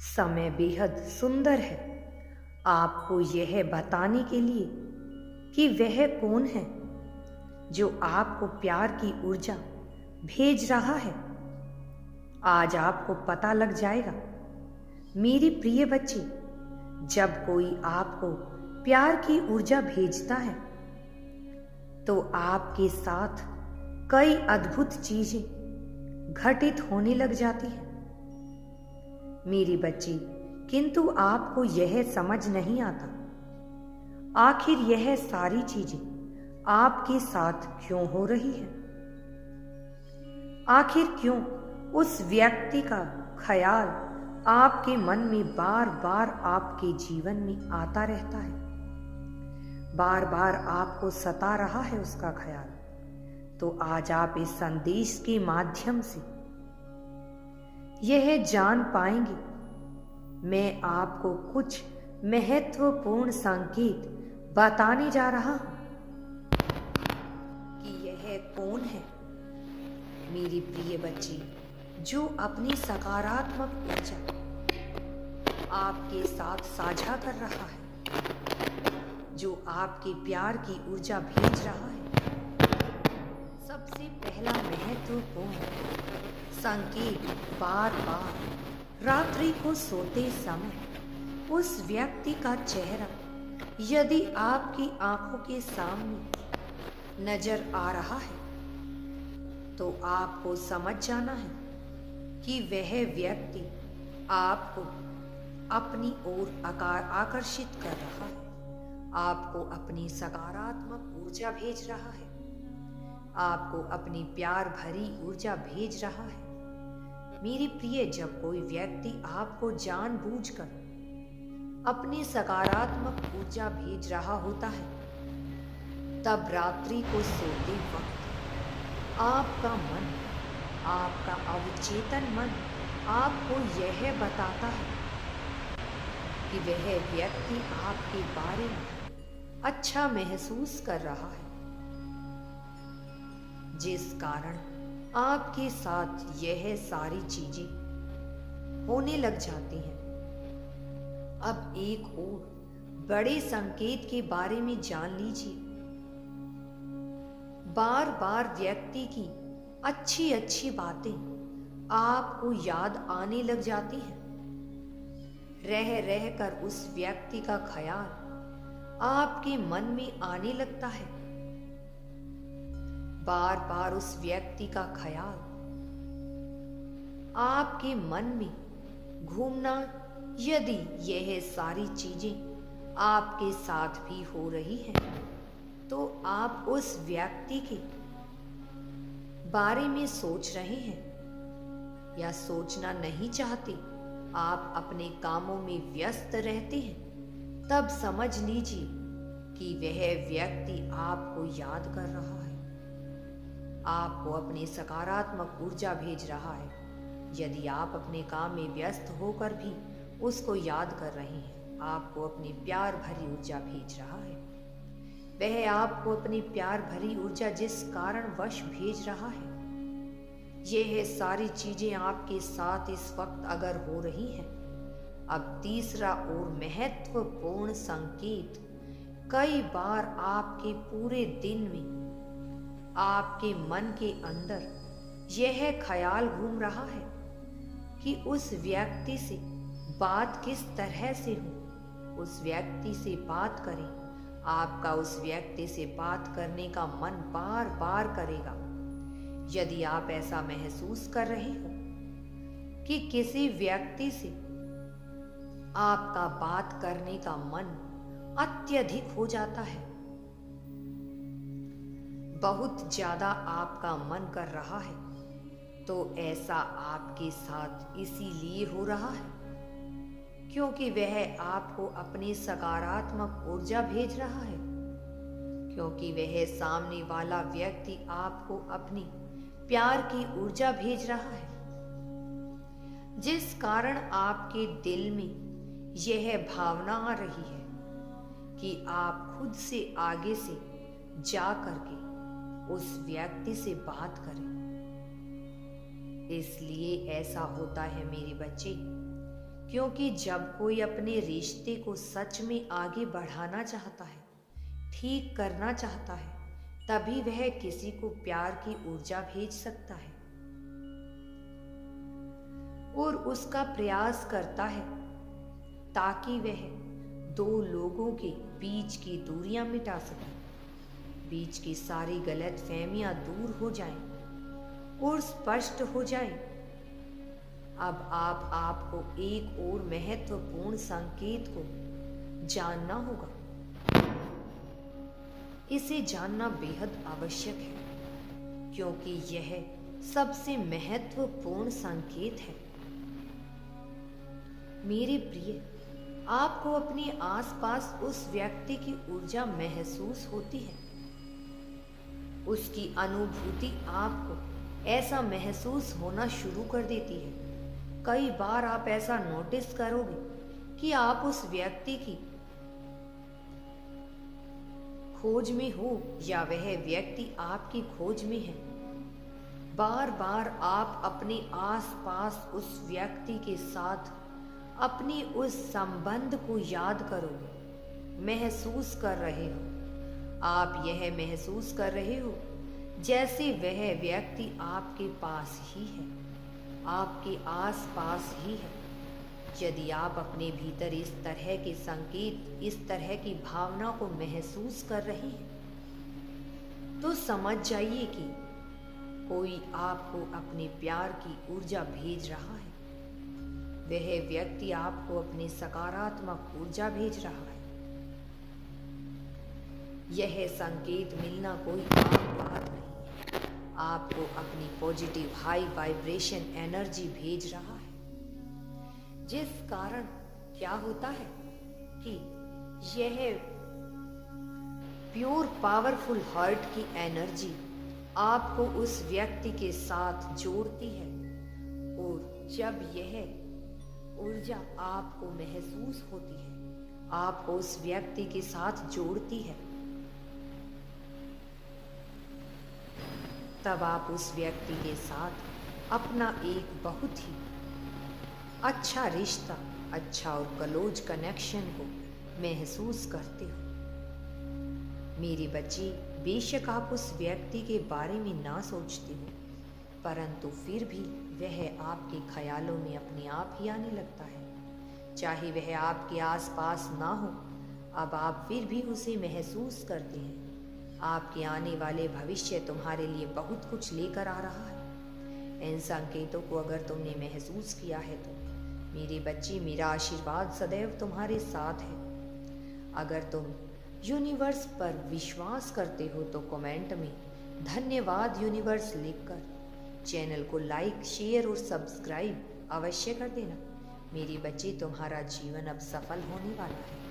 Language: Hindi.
समय बेहद सुंदर है आपको यह बताने के लिए कि वह कौन है जो आपको प्यार की ऊर्जा भेज रहा है। आज आपको पता लग जाएगा मेरी प्रिय बच्ची। जब कोई आपको प्यार की ऊर्जा भेजता है तो आपके साथ कई अद्भुत चीजें घटित होने लग जाती हैं मेरी बच्ची। किंतु आपको यह समझ नहीं आता आखिर यह सारी चीजें आपके साथ क्यों हो रही है। आखिर क्यों उस व्यक्ति का ख्याल आपके मन में बार बार आपके जीवन में आता रहता है, बार बार आपको सता रहा है उसका ख्याल। तो आज आप इस संदेश के माध्यम से यह जान पाएंगे। मैं आपको कुछ महत्वपूर्ण संकेत बताने जा रहा हूं कि यह कौन है मेरी प्रिय बच्ची जो अपनी सकारात्मक ऊर्जा आपके साथ साझा कर रहा है, जो आपके प्यार की ऊर्जा भेज रहा है। सबसे पहला महत्वपूर्ण संकेत, बार बार रात्रि को सोते समय उस व्यक्ति का चेहरा यदि आपकी आंखों के सामने नजर आ रहा है तो आपको समझ जाना है कि वह व्यक्ति आपको अपनी ओर आकर्षित कर रहा है, आपको अपनी सकारात्मक ऊर्जा भेज रहा है, आपको अपनी प्यार भरी ऊर्जा भेज रहा है मेरी प्रिय। जब कोई व्यक्ति आपको जानबूझकर अपनी सकारात्मक ऊर्जा भेज रहा होता है तब रात्रि को सोते वक्त आपका मन, आपका अवचेतन मन आपको यह बताता है कि वह व्यक्ति आपके बारे में अच्छा महसूस कर रहा है, जिस कारण आपके साथ यह सारी चीजें होने लग जाती हैं। अब एक और बड़े संकेत के बारे में जान लीजिए। बार बार व्यक्ति की अच्छी अच्छी बातें आपको याद आने लग जाती हैं। रह रह कर उस व्यक्ति का ख्याल आपके मन में आने लगता है। बार बार उस व्यक्ति का ख्याल आपके मन में घूमना, यदि यह सारी चीजें आपके साथ भी हो रही हैं तो आप उस व्यक्ति के बारे में सोच रहे हैं या सोचना नहीं चाहते, आप अपने कामों में व्यस्त रहते हैं, तब समझ लीजिए कि वह व्यक्ति आपको याद कर रहा है, आपको अपनी सकारात्मक ऊर्जा भेज रहा है। यदि आप अपने काम में व्यस्त होकर भी उसको याद कर रहे हैं, आपको अपनी प्यार भरी ऊर्जा भेज रहा है। वह आपको अपनी प्यार भरी ऊर्जा जिस कारणवश भेज रहा है, यह सारी चीजें आपके साथ इस वक्त अगर हो रही हैं। अब तीसरा और महत्वपूर्ण संकेत, कई बार आपके पूरे दिन में आपके मन के अंदर यह ख्याल घूम रहा है कि उस व्यक्ति से बात किस तरह से हो, उस व्यक्ति से बात करें। आपका उस व्यक्ति से बात करने का मन बार बार करेगा। यदि आप ऐसा महसूस कर रहे हो कि किसी व्यक्ति से आपका बात करने का मन अत्यधिक हो जाता है, बहुत ज्यादा आपका मन कर रहा है, तो ऐसा आपके साथ इसीलिए हो रहा है क्योंकि वह आपको अपनी सकारात्मक ऊर्जा भेज रहा है, क्योंकि वह सामने वाला व्यक्ति आपको अपनी प्यार की ऊर्जा भेज रहा है, जिस कारण आपके दिल में यह भावना आ रही है कि आप खुद से आगे से जा करके उस व्यक्ति से बात करें। इसलिए ऐसा होता है मेरे बच्चे क्योंकि जब कोई अपने रिश्ते को सच में आगे बढ़ाना चाहता है, ठीक करना चाहता है, तभी वह किसी को प्यार की ऊर्जा भेज सकता है और उसका प्रयास करता है ताकि वह दो लोगों के बीच की दूरियां मिटा सके, बीच की सारी गलतफहमियां दूर हो जाएं और स्पष्ट हो जाएं। अब आपको एक और महत्वपूर्ण संकेत को जानना होगा। इसे जानना बेहद आवश्यक है क्योंकि यह सबसे महत्वपूर्ण संकेत है। मेरे प्रिय, आपको अपने आसपास उस व्यक्ति की ऊर्जा महसूस होती है। उसकी अनुभूति आपको ऐसा महसूस होना शुरू कर देती है। कई बार आप ऐसा नोटिस करोगे कि आप उस व्यक्ति की खोज में हो या वह व्यक्ति आपकी खोज में है। बार बार आप अपने आसपास उस व्यक्ति के साथ अपने उस संबंध को याद करोगे, महसूस कर रहे हो। आप यह महसूस कर रहे हो जैसे वह व्यक्ति आपके पास ही है, आपके आस पास ही है। यदि आप अपने भीतर इस तरह के संकेत, इस तरह की भावना को महसूस कर रहे हैं, तो समझ जाइए कि कोई आपको अपने प्यार की ऊर्जा भेज रहा है। वह व्यक्ति आपको अपनी सकारात्मक ऊर्जा भेज रहा है। यह संकेत मिलना कोई आम बात नहीं है। आपको अपनी पॉजिटिव हाई वाइब्रेशन एनर्जी भेज रहा है, जिस कारण क्या होता है कि यह प्योर पावरफुल हार्ट की एनर्जी आपको उस व्यक्ति के साथ जोड़ती है और जब यह ऊर्जा आपको महसूस होती है, आपको उस व्यक्ति के साथ जोड़ती है, तब आप उस व्यक्ति के साथ अपना एक बहुत ही अच्छा रिश्ता, अच्छा और क्लोज कनेक्शन को महसूस करते हो। मेरे बच्चे, बेशक आप उस व्यक्ति के बारे में ना सोचते हो, परंतु फिर भी वह आपके ख्यालों में अपने आप ही आने लगता है। चाहे वह आपके आसपास ना हो, अब आप फिर भी उसे महसूस करते हैं। आपके आने वाले भविष्य तुम्हारे लिए बहुत कुछ लेकर आ रहा है। इन संकेतों को अगर तुमने महसूस किया है तो मेरे बच्चे, मेरा आशीर्वाद सदैव तुम्हारे साथ है। अगर तुम यूनिवर्स पर विश्वास करते हो तो कमेंट में धन्यवाद यूनिवर्स लिखकर चैनल को लाइक, शेयर और सब्सक्राइब अवश्य कर देना। मेरे बच्चे, तुम्हारा जीवन अब सफल होने वाला है।